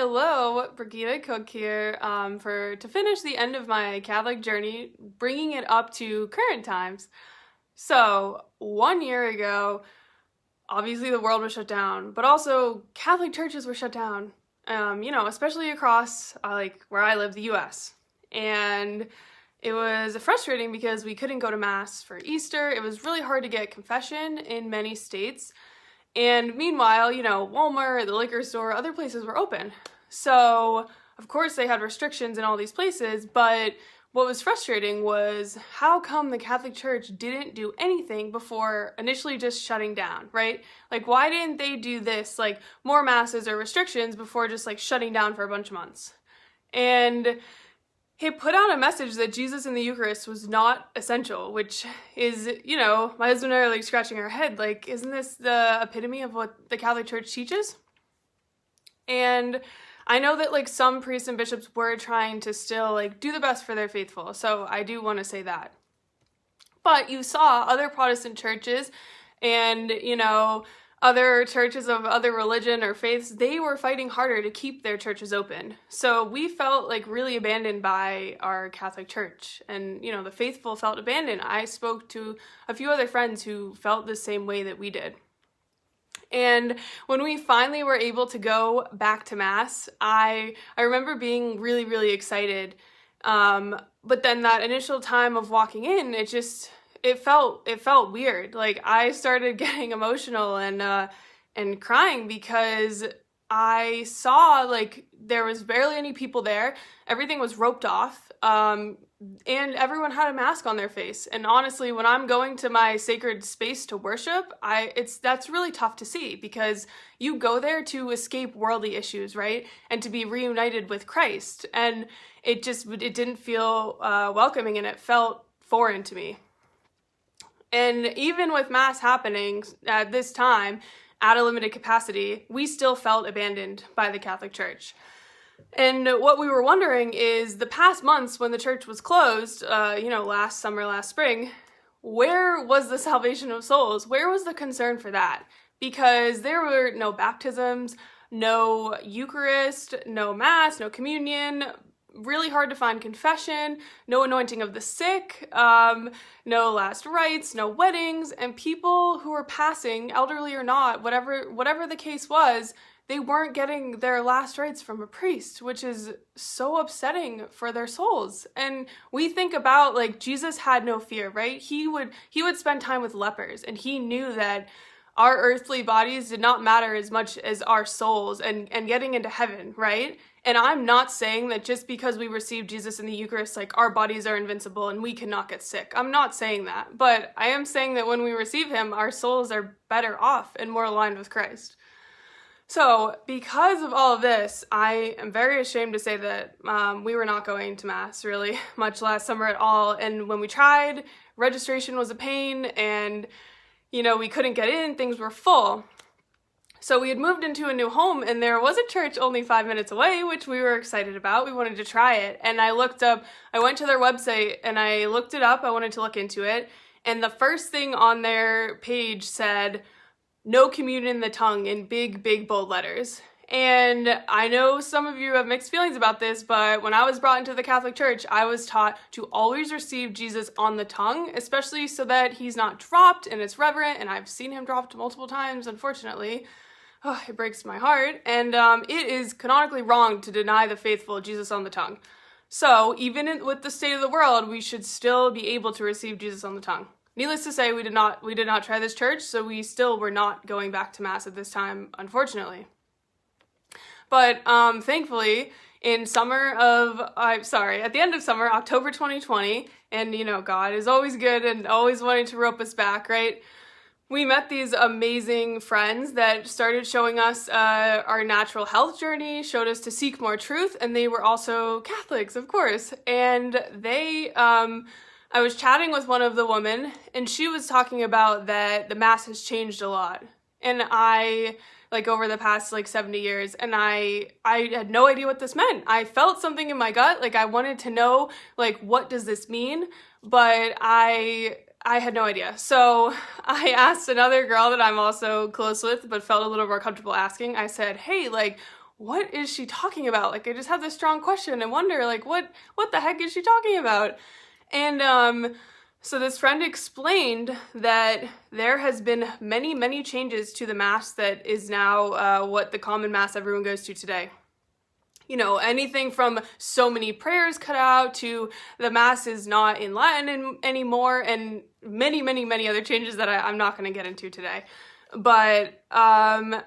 Hello, Brigida Cook here, to finish the end of my Catholic journey, bringing it up to current times. So, 1 year ago, obviously the world was shut down, but also Catholic churches were shut down, especially across, where I live, the US. And it was frustrating because we couldn't go to Mass for Easter. It was really hard to get confession in many states. And meanwhile, Walmart, the liquor store, other places were open. So, of course, they had restrictions in all these places, but what was frustrating was how come the Catholic Church didn't do anything before initially just shutting down, right? Like, why didn't they do this, like, more masses or restrictions before just, like, shutting down for a bunch of months? And he put out a message that Jesus in the Eucharist was not essential, which is, my husband and I are like scratching our head, like, isn't this the epitome of what the Catholic Church teaches? And I know that like some priests and bishops were trying to still like do the best for their faithful, so I do want to say that. But you saw other Protestant churches and, other churches of other religion or faiths, they were fighting harder to keep their churches open. So we felt like really abandoned by our Catholic Church, and the faithful felt abandoned. I spoke to a few other friends who felt the same way that we did. And when we finally were able to go back to Mass, I remember being really, really excited. But then that initial time of walking in, it felt weird. Like I started getting emotional and crying because I saw like there was barely any people there. Everything was roped off. And everyone had a mask on their face. And honestly, when I'm going to my sacred space to worship, that's really tough to see because you go there to escape worldly issues, right? And to be reunited with Christ. And it didn't feel welcoming, and it felt foreign to me. And even with Mass happening at this time, at a limited capacity, we still felt abandoned by the Catholic Church. And what we were wondering is the past months when the church was closed, last summer, last spring, where was the salvation of souls? Where was the concern for that? Because there were no baptisms, no Eucharist, no Mass, no communion, really hard to find confession, no anointing of the sick, no last rites, no weddings, and people who were passing, elderly or not, whatever the case was, they weren't getting their last rites from a priest, which is so upsetting for their souls. And we think about like Jesus had no fear, right? He would spend time with lepers, and he knew that our earthly bodies did not matter as much as our souls and getting into heaven, right? And I'm not saying that just because we receive Jesus in the Eucharist, like our bodies are invincible and we cannot get sick. I'm not saying that, but I am saying that when we receive him, our souls are better off and more aligned with Christ. So because of all of this, I am very ashamed to say that we were not going to Mass really much last summer at all. And when we tried, registration was a pain, and we couldn't get in, things were full. So we had moved into a new home, and there was a church only 5 minutes away, which we were excited about. We wanted to try it. And I went to their website and I looked it up. I wanted to look into it. And the first thing on their page said, "No communion in the tongue," in big, big, bold letters. And I know some of you have mixed feelings about this, but when I was brought into the Catholic Church, I was taught to always receive Jesus on the tongue, especially so that he's not dropped and it's reverent, and I've seen him dropped multiple times, unfortunately. Oh, it breaks my heart. And it is canonically wrong to deny the faithful Jesus on the tongue. So even with the state of the world, we should still be able to receive Jesus on the tongue. Needless to say, we did not try this church, so we still were not going back to Mass at this time, unfortunately. But thankfully, at the end of summer, October 2020, and God is always good and always wanting to rope us back, right? We met these amazing friends that started showing us our natural health journey, showed us to seek more truth, and they were also Catholics, of course. And I was chatting with one of the women, and she was talking about that the Mass has changed a lot. And over the past 70 years, and I had no idea what this meant. I felt something in my gut, I wanted to know, what does this mean? But I had no idea. So I asked another girl that I'm also close with, but felt a little more comfortable asking. I said, hey, what is she talking about? Like, I just had this strong question and wonder, like, what the heck is she talking about? And so this friend explained that there has been many, many changes to the Mass that is now what the common Mass everyone goes to today. You know, anything from so many prayers cut out to the Mass is not in Latin anymore, and many, many, many other changes that I'm not going to get into today. But I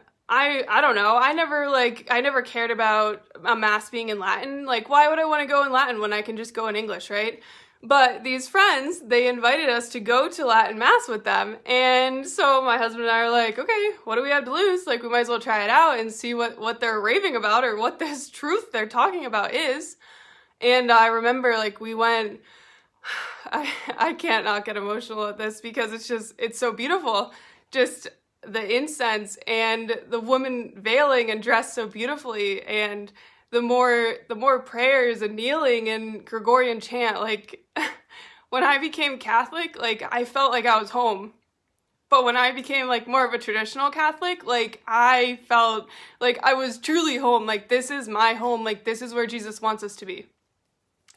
don't know. I never cared about a Mass being in Latin. Like, why would I want to go in Latin when I can just go in English, right? But these friends, they invited us to go to Latin Mass with them. And so my husband and I are like, okay, what do we have to lose? Like, we might as well try it out and see what they're raving about, or what this truth they're talking about is. And I remember, like, we went, I can't not get emotional at this because it's so beautiful. Just the incense and the woman veiling and dressed so beautifully, and the more prayers and kneeling and Gregorian chant. Like, when I became Catholic, like, I felt like I was home. But when I became, like, more of a traditional Catholic, like, I felt like I was truly home. Like, this is my home. Like, this is where Jesus wants us to be.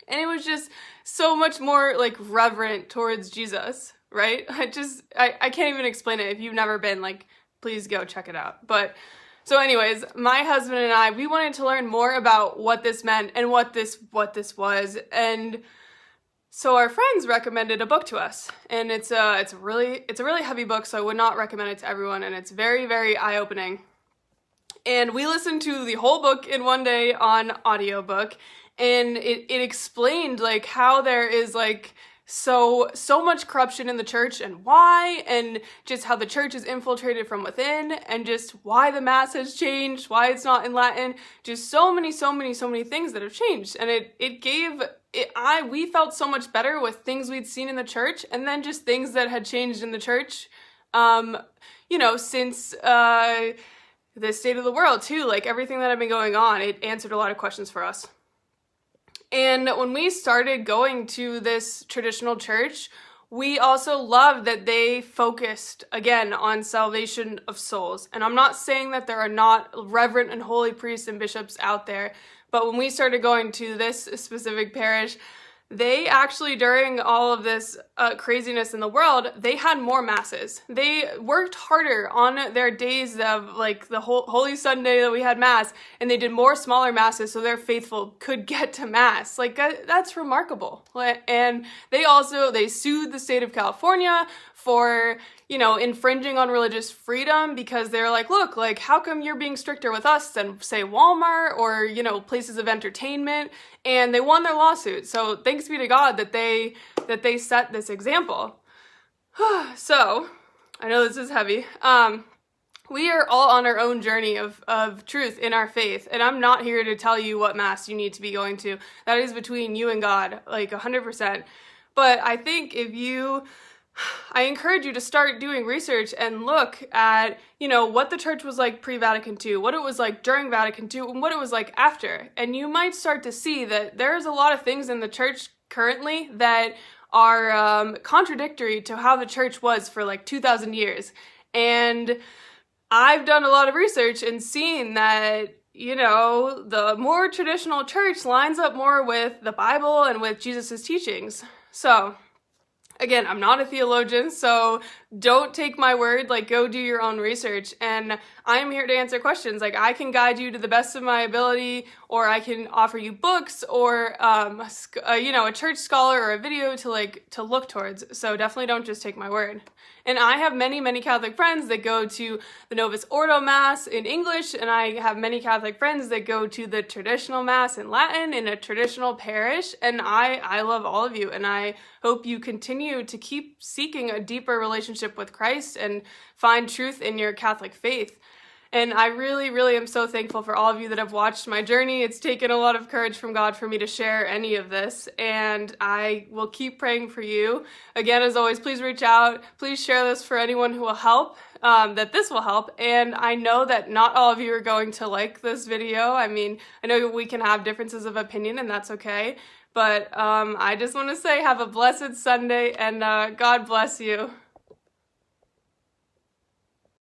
And it was just so much more, like, reverent towards Jesus, right? I can't even explain it. If you've never been, like, please go check it out. But so anyways, my husband and I, we wanted to learn more about what this meant and what this was. And so our friends recommended a book to us. And it's a really heavy book, so I would not recommend it to everyone, and it's very, very eye-opening. And we listened to the whole book in one day on audiobook, and it explained, like, how there is, like, so much corruption in the church, and why, and just how the church is infiltrated from within, and just why the Mass has changed, why it's not in Latin, just so many things that have changed. And we felt so much better with things we'd seen in the church, and then just things that had changed in the church, you know, since the state of the world too, like everything that had been going on. It answered a lot of questions for us. And when we started going to this traditional church, we also loved that they focused, again, on salvation of souls. And I'm not saying that there are not reverent and holy priests and bishops out there, but when we started going to this specific parish, they actually, during all of this craziness in the world, they had more masses. They worked harder on their days of, like, the Holy Sunday that we had Mass, and they did more smaller masses so their faithful could get to Mass. Like, that's remarkable. And they sued the state of California for, you know, infringing on religious freedom, because they're like, look, like, how come you're being stricter with us than, say, Walmart or, you know, places of entertainment? And they won their lawsuit. So thanks be to God that they set this example. So, I know this is heavy. We are all on our own journey of truth in our faith, and I'm not here to tell you what Mass you need to be going to. That is between you and God, like 100%. But I think I encourage you to start doing research and look at, you know, what the church was like pre-Vatican II, what it was like during Vatican II, and what it was like after. And you might start to see that there's a lot of things in the church currently that are contradictory to how the church was for like 2,000 years. And I've done a lot of research and seen that, you know, the more traditional church lines up more with the Bible and with Jesus's teachings. So, again, I'm not a theologian, so don't take my word. Like, go do your own research. And I'm here to answer questions. Like, I can guide you to the best of my ability, or I can offer you books, or you know, a church scholar or a video to look towards. So definitely don't just take my word. And I have many Catholic friends that go to the Novus Ordo Mass in English, and I have many Catholic friends that go to the traditional Mass in Latin in a traditional parish, and I love all of you, and I hope you continue to keep seeking a deeper relationship with Christ and find truth in your Catholic faith. And I really am so thankful for all of you that have watched my journey. It's taken a lot of courage from God for me to share any of this, and I will keep praying for you. Again, as always, please reach out. Please share this for anyone who will help, that this will help. And I know that not all of you are going to like this video. I mean, I know we can have differences of opinion, and that's okay. But I just want to say have a blessed Sunday, and God bless you.